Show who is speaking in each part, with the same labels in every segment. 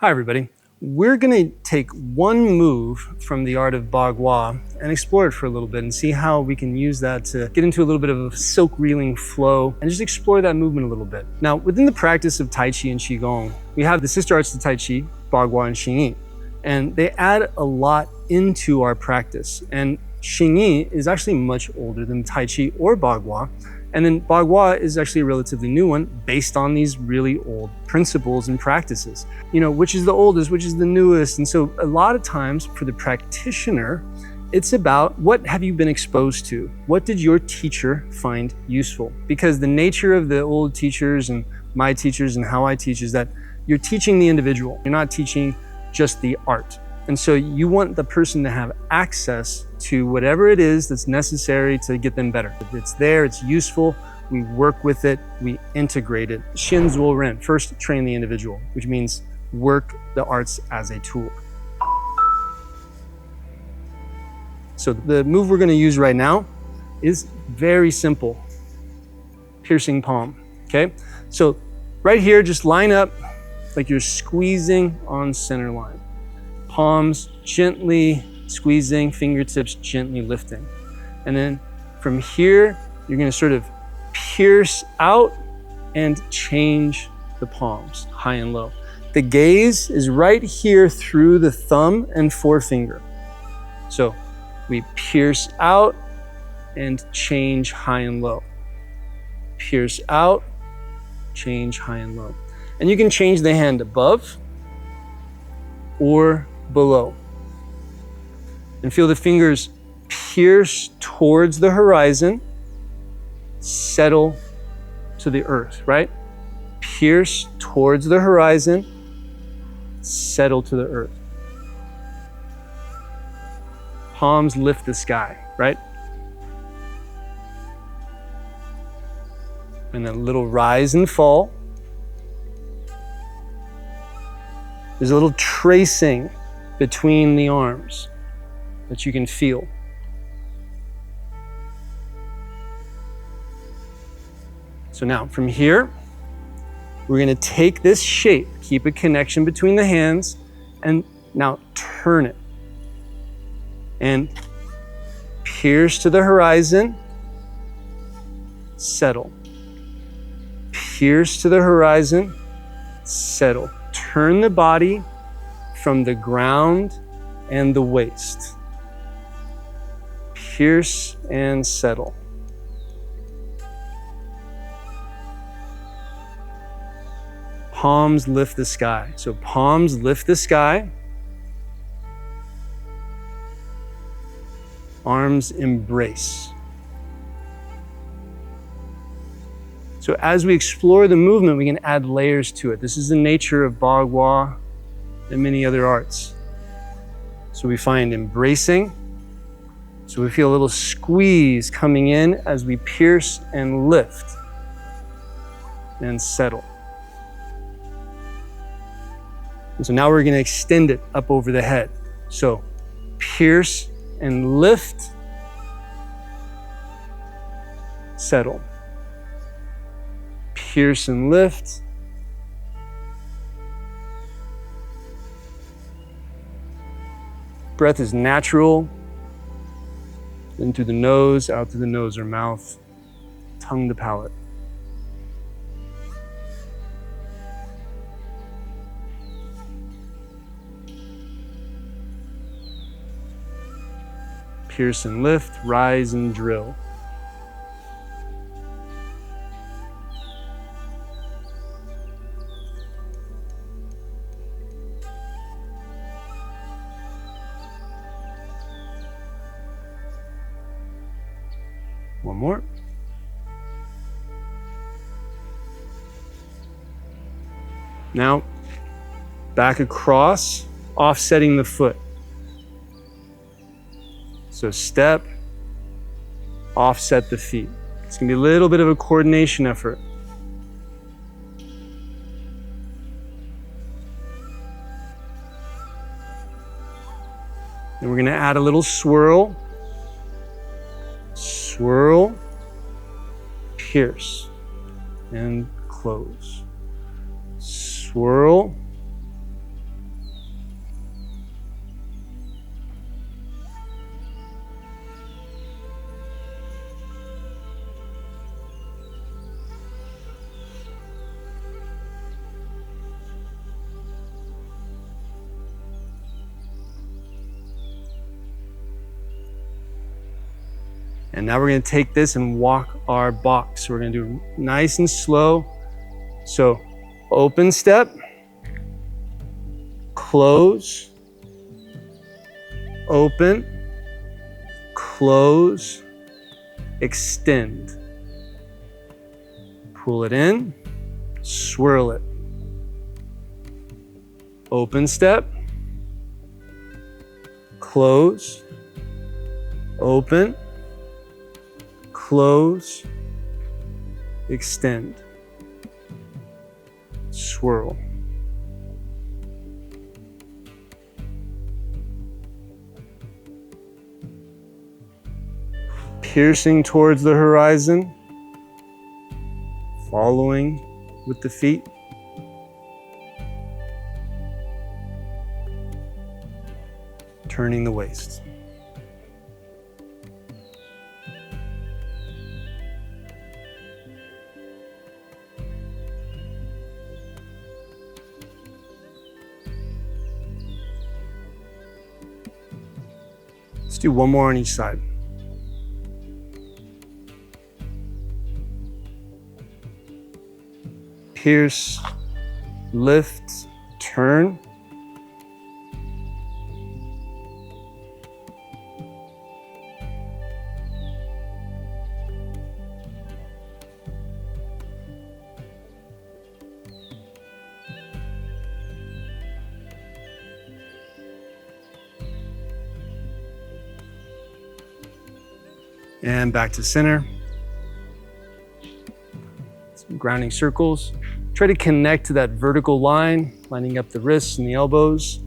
Speaker 1: Hi everybody. We're going to take one move from the art of Bagua and explore it for a little bit and see how we can use that to get into a little bit of a silk reeling flow and just explore that movement a little bit. Now, within the practice of Tai Chi and Qigong, we have the sister arts to Tai Chi, Bagua and Xingyi, and they add a lot into our practice. And Xingyi is actually much older than Tai Chi or Bagua. And then Bagua is actually a relatively new one based on these really old principles and practices. You know, which is the oldest, which is the newest. And so a lot of times for the practitioner, it's about what have you been exposed to? What did your teacher find useful? Because the nature of the old teachers and my teachers and how I teach is that you're teaching the individual. You're not teaching just the art. And so you want the person to have access to whatever it is that's necessary to get them better. If it's there, it's useful, we work with it, we integrate it. Xin Zuo Ren, first train the individual, which means work the arts as a tool. So the move we're gonna use right now is very simple. Piercing palm, okay? So right here, just line up like you're squeezing on center line. Palms gently squeezing, fingertips gently lifting. And then from here, you're gonna sort of pierce out and change the palms, high and low. The gaze is right here through the thumb and forefinger. So we pierce out and change high and low. Pierce out, change high and low. And you can change the hand above or below. And feel the fingers pierce towards the horizon, settle to the earth, right? Pierce towards the horizon, settle to the earth. Palms lift the sky, right? And a little rise and fall. There's a little tracing between the arms that you can feel. So now from here, we're gonna take this shape, keep a connection between the hands, and now turn it. And pierce to the horizon, settle. Pierce to the horizon, settle. Turn the body from the ground and the waist. Pierce and settle. Palms lift the sky. So palms lift the sky. Arms embrace. So as we explore the movement, we can add layers to it. This is the nature of Bagua and many other arts. So we find embracing. So we feel a little squeeze coming in as we pierce and lift and settle. And so now we're going to extend it up over the head. So pierce and lift, settle. Pierce and lift. Breath is natural. In through the nose, out through the nose or mouth, tongue to palate. Pierce and lift, rise and drill. One more. Now, back across, offsetting the foot. So step, offset the feet. It's gonna be a little bit of a coordination effort. And we're gonna add a little swirl. Swirl, pierce, and close. Swirl, And now we're gonna take this and walk our box. So we're gonna do nice and slow. So open step, close, open, close, extend. Pull it in, swirl it. Open step, close, open, close, extend, swirl. Piercing towards the horizon, following with the feet. Turning the waist. Let's do one more on each side. Pierce, lift, turn. And back to center. Some grounding circles. Try to connect to that vertical line, lining up the wrists and the elbows,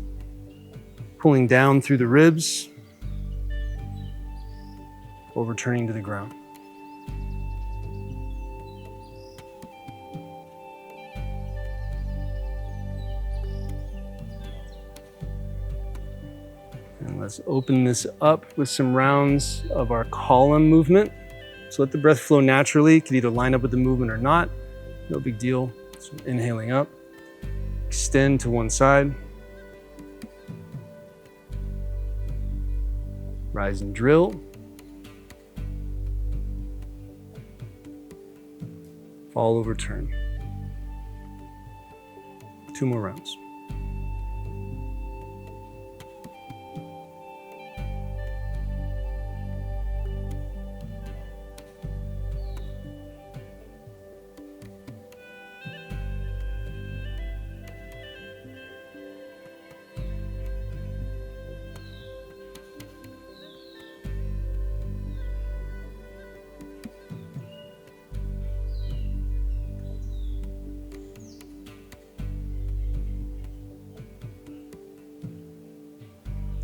Speaker 1: pulling down through the ribs, overturning to the ground. And let's open this up with some rounds of our column movement. So let the breath flow naturally. It can either line up with the movement or not. No big deal. So inhaling up, extend to one side, rise and drill, fall over turn. 2 more rounds.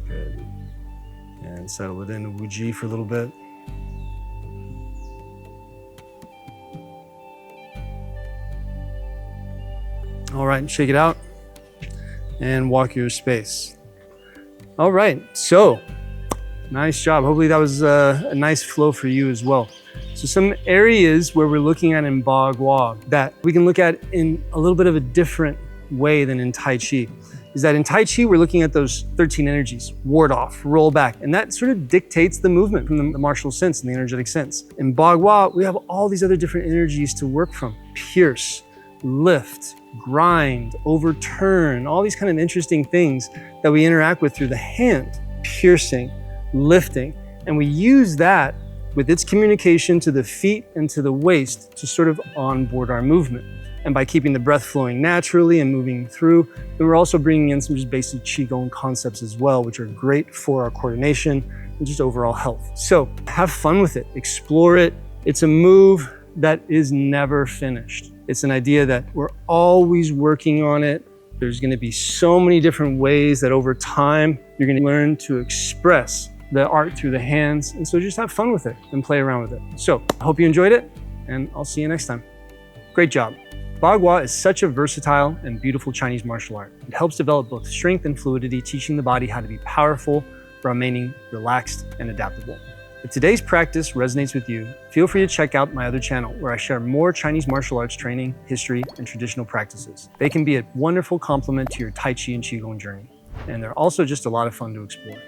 Speaker 1: Good. And settle it into Wuji for a little bit. All right, shake it out and walk your space. All right, so nice job. Hopefully that was a nice flow for you as well. So some areas where we're looking at in Bagua that we can look at in a little bit of a different way than in Tai Chi is that in Tai Chi, we're looking at those 13 energies, ward off, roll back, and that sort of dictates the movement from the martial sense and the energetic sense. In Bagua, we have all these other different energies to work from. Pierce, lift, grind, overturn, all these kind of interesting things that we interact with through the hand, piercing, lifting, and we use that with its communication to the feet and to the waist to sort of onboard our movement. And by keeping the breath flowing naturally and moving through, then we're also bringing in some just basic Qigong concepts as well, which are great for our coordination and just overall health. So have fun with it, explore it. It's a move that is never finished. It's an idea that we're always working on it. There's gonna be so many different ways that over time, you're gonna learn to express the art through the hands. And so just have fun with it and play around with it. So I hope you enjoyed it, and I'll see you next time. Great job. Bagua is such a versatile and beautiful Chinese martial art. It helps develop both strength and fluidity, teaching the body how to be powerful, remaining relaxed and adaptable. If today's practice resonates with you, feel free to check out my other channel where I share more Chinese martial arts training, history, and traditional practices. They can be a wonderful complement to your Tai Chi and Qigong journey. And they're also just a lot of fun to explore.